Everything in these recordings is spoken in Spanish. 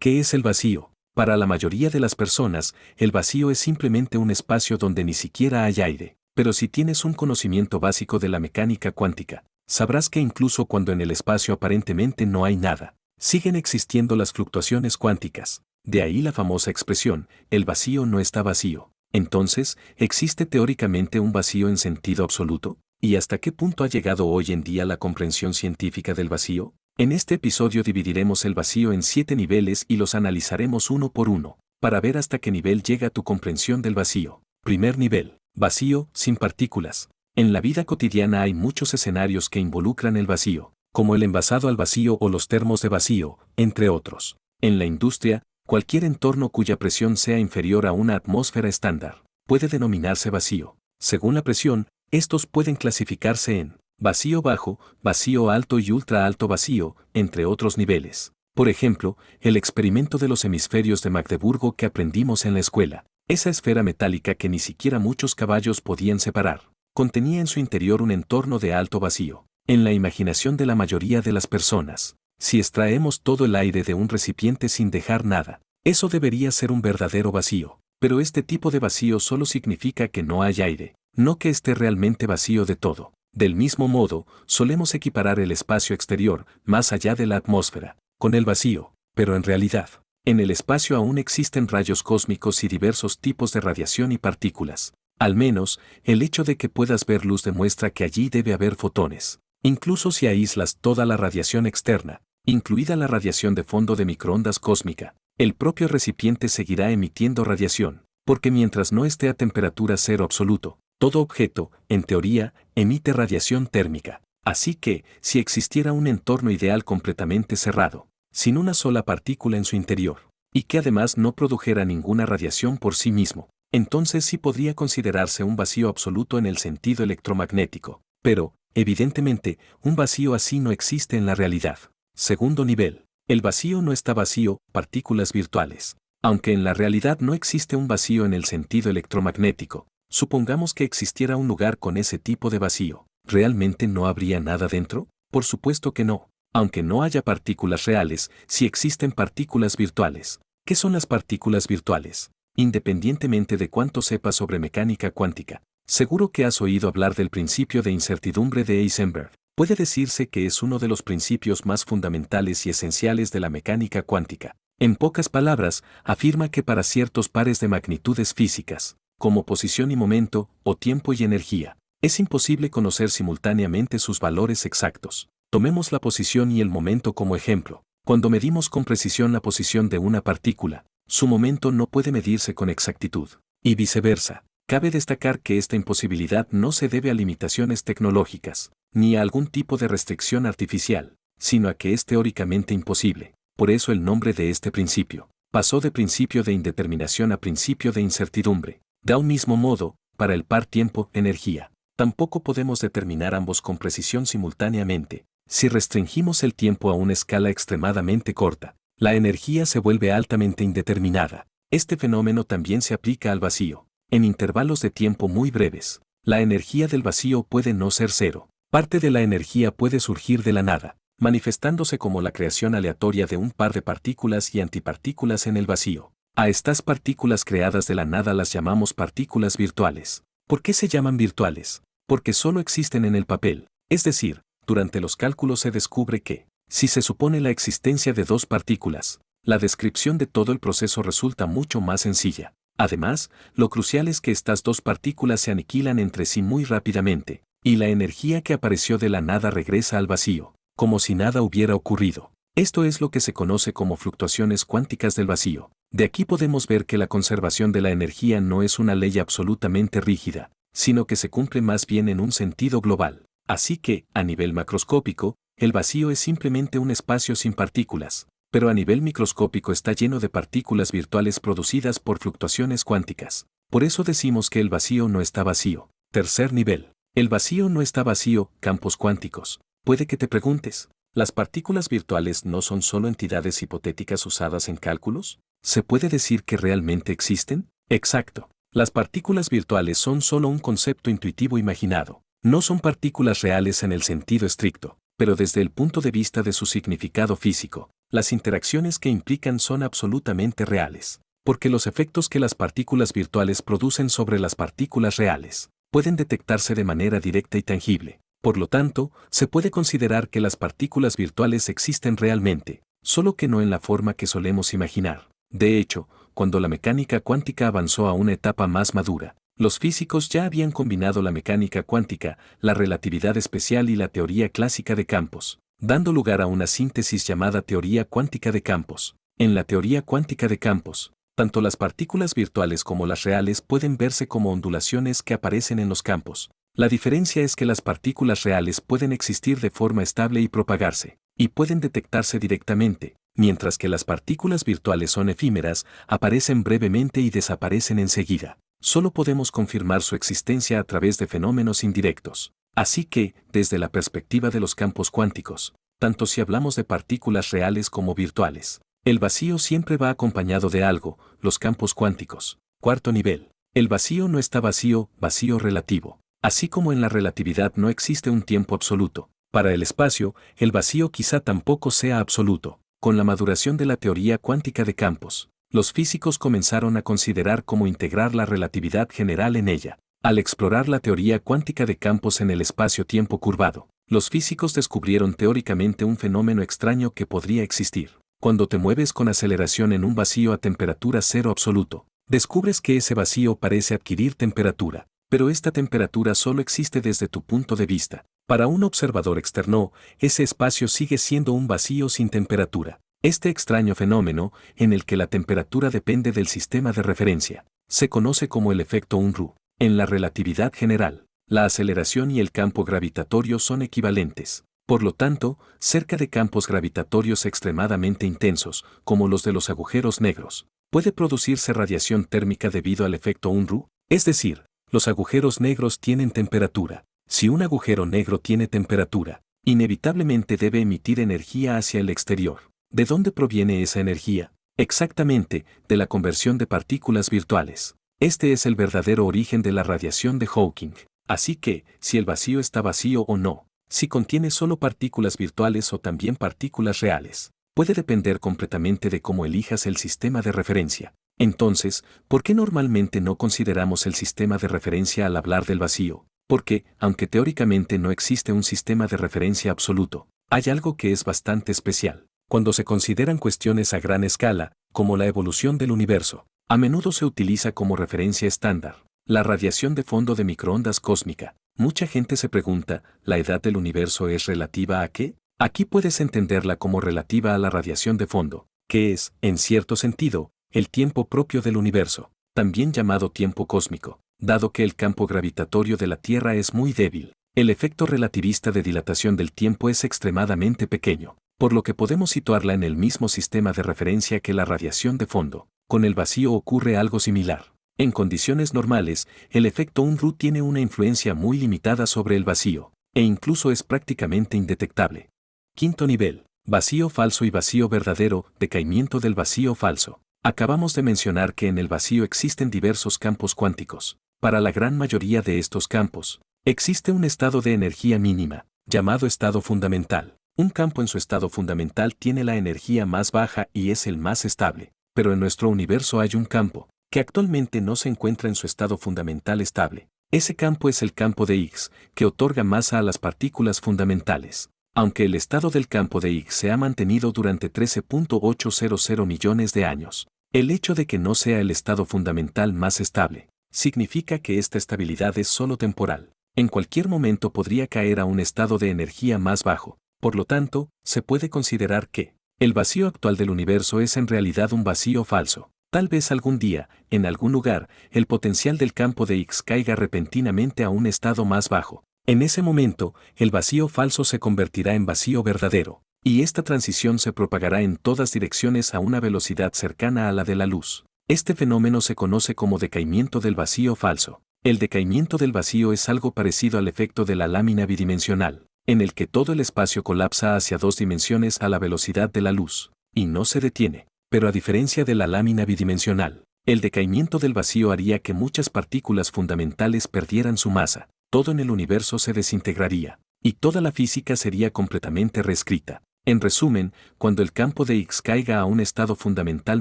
¿Qué es el vacío? Para la mayoría de las personas, el vacío es simplemente un espacio donde ni siquiera hay aire. Pero si tienes un conocimiento básico de la mecánica cuántica, sabrás que incluso cuando en el espacio aparentemente no hay nada, siguen existiendo las fluctuaciones cuánticas. De ahí la famosa expresión, el vacío no está vacío. Entonces, ¿existe teóricamente un vacío en sentido absoluto? ¿Y hasta qué punto ha llegado hoy en día la comprensión científica del vacío? En este episodio dividiremos el vacío en 7 niveles y los analizaremos uno por uno, para ver hasta qué nivel llega tu comprensión del vacío. Primer nivel, vacío, sin partículas. En la vida cotidiana hay muchos escenarios que involucran el vacío, como el envasado al vacío o los termos de vacío, entre otros. En la industria, cualquier entorno cuya presión sea inferior a una atmósfera estándar puede denominarse vacío. Según la presión, estos pueden clasificarse en vacío bajo, vacío alto y ultra alto vacío, entre otros niveles. Por ejemplo, el experimento de los hemisferios de Magdeburgo que aprendimos en la escuela. Esa esfera metálica que ni siquiera muchos caballos podían separar, contenía en su interior un entorno de alto vacío. En la imaginación de la mayoría de las personas, si extraemos todo el aire de un recipiente sin dejar nada, eso debería ser un verdadero vacío. Pero este tipo de vacío solo significa que no hay aire, no que esté realmente vacío de todo. Del mismo modo, solemos equiparar el espacio exterior, más allá de la atmósfera, con el vacío, pero en realidad, en el espacio aún existen rayos cósmicos y diversos tipos de radiación y partículas. Al menos, el hecho de que puedas ver luz demuestra que allí debe haber fotones. Incluso si aíslas toda la radiación externa, incluida la radiación de fondo de microondas cósmica, el propio recipiente seguirá emitiendo radiación, porque mientras no esté a temperatura cero absoluto, todo objeto, en teoría, emite radiación térmica. Así que, si existiera un entorno ideal completamente cerrado, sin una sola partícula en su interior, y que además no produjera ninguna radiación por sí mismo, entonces sí podría considerarse un vacío absoluto en el sentido electromagnético. Pero, evidentemente, un vacío así no existe en la realidad. Segundo nivel. El vacío no está vacío, partículas virtuales. Aunque en la realidad no existe un vacío en el sentido electromagnético, supongamos que existiera un lugar con ese tipo de vacío. ¿Realmente no habría nada dentro? Por supuesto que no. Aunque no haya partículas reales, sí existen partículas virtuales. ¿Qué son las partículas virtuales? Independientemente de cuánto sepas sobre mecánica cuántica, seguro que has oído hablar del principio de incertidumbre de Heisenberg. Puede decirse que es uno de los principios más fundamentales y esenciales de la mecánica cuántica. En pocas palabras, afirma que para ciertos pares de magnitudes físicas, como posición y momento, o tiempo y energía, es imposible conocer simultáneamente sus valores exactos. Tomemos la posición y el momento como ejemplo. Cuando medimos con precisión la posición de una partícula, su momento no puede medirse con exactitud. Y viceversa. Cabe destacar que esta imposibilidad no se debe a limitaciones tecnológicas, ni a algún tipo de restricción artificial, sino a que es teóricamente imposible. Por eso el nombre de este principio pasó de principio de indeterminación a principio de incertidumbre. De un mismo modo, para el par tiempo-energía, tampoco podemos determinar ambos con precisión simultáneamente. Si restringimos el tiempo a una escala extremadamente corta, la energía se vuelve altamente indeterminada. Este fenómeno también se aplica al vacío. En intervalos de tiempo muy breves, la energía del vacío puede no ser cero. Parte de la energía puede surgir de la nada, manifestándose como la creación aleatoria de un par de partículas y antipartículas en el vacío. A estas partículas creadas de la nada las llamamos partículas virtuales. ¿Por qué se llaman virtuales? Porque solo existen en el papel. Es decir, durante los cálculos se descubre que, si se supone la existencia de dos partículas, la descripción de todo el proceso resulta mucho más sencilla. Además, lo crucial es que estas dos partículas se aniquilan entre sí muy rápidamente, y la energía que apareció de la nada regresa al vacío, como si nada hubiera ocurrido. Esto es lo que se conoce como fluctuaciones cuánticas del vacío. De aquí podemos ver que la conservación de la energía no es una ley absolutamente rígida, sino que se cumple más bien en un sentido global. Así que, a nivel macroscópico, el vacío es simplemente un espacio sin partículas, pero a nivel microscópico está lleno de partículas virtuales producidas por fluctuaciones cuánticas. Por eso decimos que el vacío no está vacío. Tercer nivel. El vacío no está vacío, campos cuánticos. Puede que te preguntes, ¿las partículas virtuales no son solo entidades hipotéticas usadas en cálculos? ¿Se puede decir que realmente existen? Exacto. Las partículas virtuales son solo un concepto intuitivo imaginado. No son partículas reales en el sentido estricto, pero desde el punto de vista de su significado físico, Las interacciones que implican son absolutamente reales, porque los efectos que las partículas virtuales producen sobre las partículas reales pueden detectarse de manera directa y tangible. Por lo tanto, se puede considerar que las partículas virtuales existen realmente, solo que no en la forma que solemos imaginar. De hecho, cuando la mecánica cuántica avanzó a una etapa más madura, los físicos ya habían combinado la mecánica cuántica, la relatividad especial y la teoría clásica de campos, dando lugar a una síntesis llamada teoría cuántica de campos. En la teoría cuántica de campos, tanto las partículas virtuales como las reales pueden verse como ondulaciones que aparecen en los campos. La diferencia es que las partículas reales pueden existir de forma estable y propagarse, y pueden detectarse directamente, mientras que las partículas virtuales son efímeras, aparecen brevemente y desaparecen enseguida. Solo podemos confirmar su existencia a través de fenómenos indirectos. Así que, desde la perspectiva de los campos cuánticos, tanto si hablamos de partículas reales como virtuales, el vacío siempre va acompañado de algo, los campos cuánticos. Cuarto nivel. El vacío no está vacío, vacío relativo. Así como en la relatividad no existe un tiempo absoluto, para el espacio, el vacío quizá tampoco sea absoluto. Con la maduración de la teoría cuántica de campos, los físicos comenzaron a considerar cómo integrar la relatividad general en ella. Al explorar la teoría cuántica de campos en el espacio-tiempo curvado, los físicos descubrieron teóricamente un fenómeno extraño que podría existir. Cuando te mueves con aceleración en un vacío a temperatura cero absoluto, descubres que ese vacío parece adquirir temperatura, pero esta temperatura solo existe desde tu punto de vista. Para un observador externo, ese espacio sigue siendo un vacío sin temperatura. Este extraño fenómeno, en el que la temperatura depende del sistema de referencia, se conoce como el efecto Unruh. En la relatividad general, la aceleración y el campo gravitatorio son equivalentes. Por lo tanto, cerca de campos gravitatorios extremadamente intensos, como los de los agujeros negros, puede producirse radiación térmica debido al efecto Unruh, es decir, los agujeros negros tienen temperatura. Si un agujero negro tiene temperatura, inevitablemente debe emitir energía hacia el exterior. ¿De dónde proviene esa energía? Exactamente, de la conversión de partículas virtuales. Este es el verdadero origen de la radiación de Hawking. Así que, si el vacío está vacío o no, si contiene solo partículas virtuales o también partículas reales, puede depender completamente de cómo elijas el sistema de referencia. Entonces, ¿por qué normalmente no consideramos el sistema de referencia al hablar del vacío? Porque, aunque teóricamente no existe un sistema de referencia absoluto, hay algo que es bastante especial. Cuando se consideran cuestiones a gran escala, como la evolución del universo, a menudo se utiliza como referencia estándar la radiación de fondo de microondas cósmica. Mucha gente se pregunta, ¿la edad del universo es relativa a qué? Aquí puedes entenderla como relativa a la radiación de fondo, que es, en cierto sentido, el tiempo propio del universo, también llamado tiempo cósmico. Dado que el campo gravitatorio de la Tierra es muy débil, el efecto relativista de dilatación del tiempo es extremadamente pequeño, por lo que podemos situarla en el mismo sistema de referencia que la radiación de fondo. Con el vacío ocurre algo similar. En condiciones normales, el efecto Unruh tiene una influencia muy limitada sobre el vacío, e incluso es prácticamente indetectable. Quinto nivel. Vacío falso y vacío verdadero, decaimiento del vacío falso. Acabamos de mencionar que en el vacío existen diversos campos cuánticos. Para la gran mayoría de estos campos, existe un estado de energía mínima, llamado estado fundamental. Un campo en su estado fundamental tiene la energía más baja y es el más estable, pero en nuestro universo hay un campo, que actualmente no se encuentra en su estado fundamental estable. Ese campo es el campo de Higgs, que otorga masa a las partículas fundamentales. Aunque el estado del campo de Higgs se ha mantenido durante 13.800 millones de años, el hecho de que no sea el estado fundamental más estable, significa que esta estabilidad es solo temporal. En cualquier momento podría caer a un estado de energía más bajo. Por lo tanto, se puede considerar que el vacío actual del universo es en realidad un vacío falso. Tal vez algún día, en algún lugar, el potencial del campo de Higgs caiga repentinamente a un estado más bajo. En ese momento, el vacío falso se convertirá en vacío verdadero, y esta transición se propagará en todas direcciones a una velocidad cercana a la de la luz. Este fenómeno se conoce como decaimiento del vacío falso. El decaimiento del vacío es algo parecido al efecto de la lámina bidimensional, en el que todo el espacio colapsa hacia dos dimensiones a la velocidad de la luz, y no se detiene. Pero a diferencia de la lámina bidimensional, el decaimiento del vacío haría que muchas partículas fundamentales perdieran su masa, todo en el universo se desintegraría, y toda la física sería completamente reescrita. En resumen, cuando el campo de Higgs caiga a un estado fundamental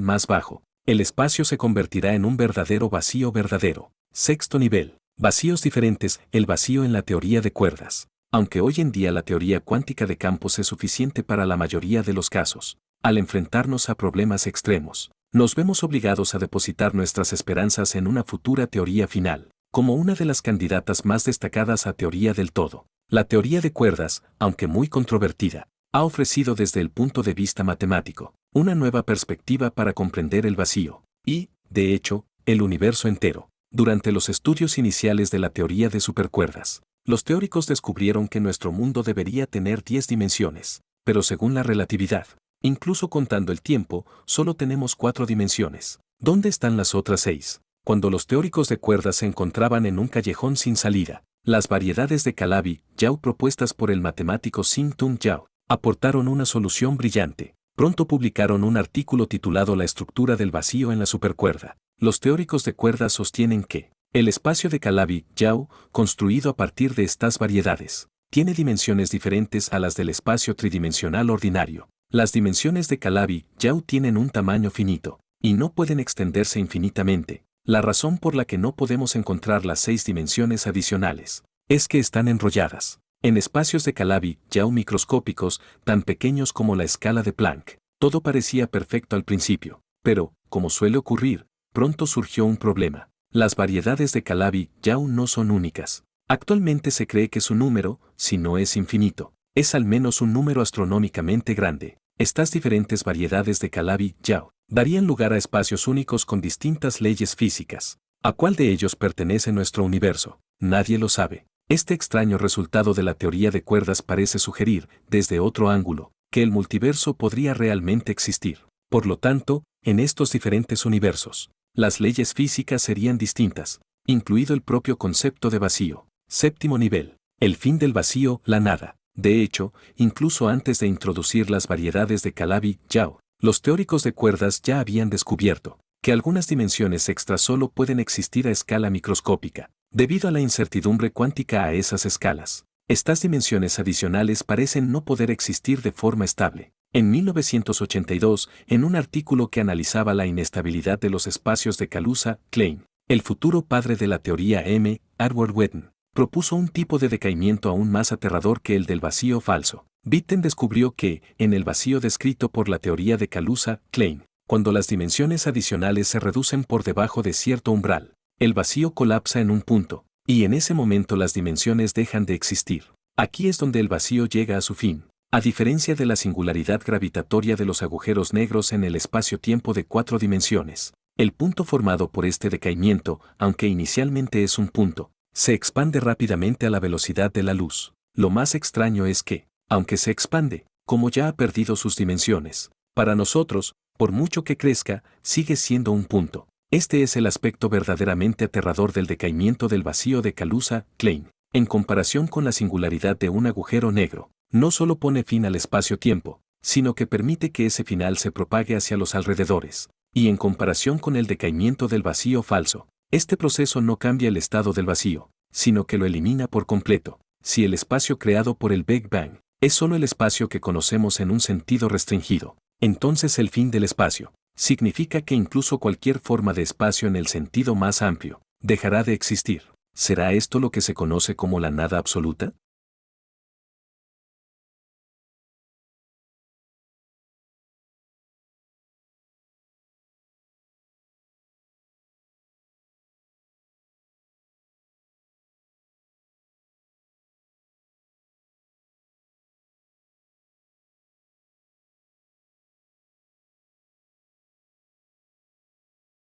más bajo, el espacio se convertirá en un verdadero vacío verdadero. Sexto nivel. Vacíos diferentes, el vacío en la teoría de cuerdas. Aunque hoy en día la teoría cuántica de campos es suficiente para la mayoría de los casos, al enfrentarnos a problemas extremos, nos vemos obligados a depositar nuestras esperanzas en una futura teoría final, como una de las candidatas más destacadas a teoría del todo. La teoría de cuerdas, aunque muy controvertida, ha ofrecido desde el punto de vista matemático una nueva perspectiva para comprender el vacío y, de hecho, el universo entero. Durante los estudios iniciales de la teoría de supercuerdas, los teóricos descubrieron que nuestro mundo debería tener 10 dimensiones, pero según la relatividad, incluso contando el tiempo, solo tenemos 4 dimensiones. ¿Dónde están las otras 6? Cuando los teóricos de cuerdas se encontraban en un callejón sin salida, las variedades de Calabi-Yau propuestas por el matemático Xing-Tung Yau aportaron una solución brillante. Pronto publicaron un artículo titulado La estructura del vacío en la supercuerda. Los teóricos de cuerdas sostienen que el espacio de Calabi-Yau, construido a partir de estas variedades, tiene dimensiones diferentes a las del espacio tridimensional ordinario. Las dimensiones de Calabi-Yau tienen un tamaño finito y no pueden extenderse infinitamente. La razón por la que no podemos encontrar las 6 dimensiones adicionales es que están enrolladas en espacios de Calabi-Yau microscópicos tan pequeños como la escala de Planck. Todo parecía perfecto al principio, pero, como suele ocurrir, pronto surgió un problema. Las variedades de Calabi-Yau no son únicas. Actualmente se cree que su número, si no es infinito, es al menos un número astronómicamente grande. Estas diferentes variedades de Calabi-Yau darían lugar a espacios únicos con distintas leyes físicas. ¿A cuál de ellos pertenece nuestro universo? Nadie lo sabe. Este extraño resultado de la teoría de cuerdas parece sugerir, desde otro ángulo, que el multiverso podría realmente existir. Por lo tanto, en estos diferentes universos, las leyes físicas serían distintas, incluido el propio concepto de vacío. Séptimo nivel. El fin del vacío, la nada. De hecho, incluso antes de introducir las variedades de Calabi-Yau, los teóricos de cuerdas ya habían descubierto que algunas dimensiones extra solo pueden existir a escala microscópica. Debido a la incertidumbre cuántica a esas escalas, estas dimensiones adicionales parecen no poder existir de forma estable. En 1982, en un artículo que analizaba la inestabilidad de los espacios de Kaluza-Klein, el futuro padre de la teoría M. Edward Witten, propuso un tipo de decaimiento aún más aterrador que el del vacío falso. Witten descubrió que, en el vacío descrito por la teoría de Kaluza-Klein, cuando las dimensiones adicionales se reducen por debajo de cierto umbral, el vacío colapsa en un punto, y en ese momento las dimensiones dejan de existir. Aquí es donde el vacío llega a su fin. A diferencia de la singularidad gravitatoria de los agujeros negros en el espacio-tiempo de 4 dimensiones, el punto formado por este decaimiento, aunque inicialmente es un punto, se expande rápidamente a la velocidad de la luz. Lo más extraño es que, aunque se expande, como ya ha perdido sus dimensiones, para nosotros, por mucho que crezca, sigue siendo un punto. Este es el aspecto verdaderamente aterrador del decaimiento del vacío de Kaluza-Klein. En comparación con la singularidad de un agujero negro, no solo pone fin al espacio-tiempo, sino que permite que ese final se propague hacia los alrededores. Y en comparación con el decaimiento del vacío falso, este proceso no cambia el estado del vacío, sino que lo elimina por completo. Si el espacio creado por el Big Bang es solo el espacio que conocemos en un sentido restringido, entonces el fin del espacio significa que incluso cualquier forma de espacio en el sentido más amplio dejará de existir. ¿Será esto lo que se conoce como la nada absoluta?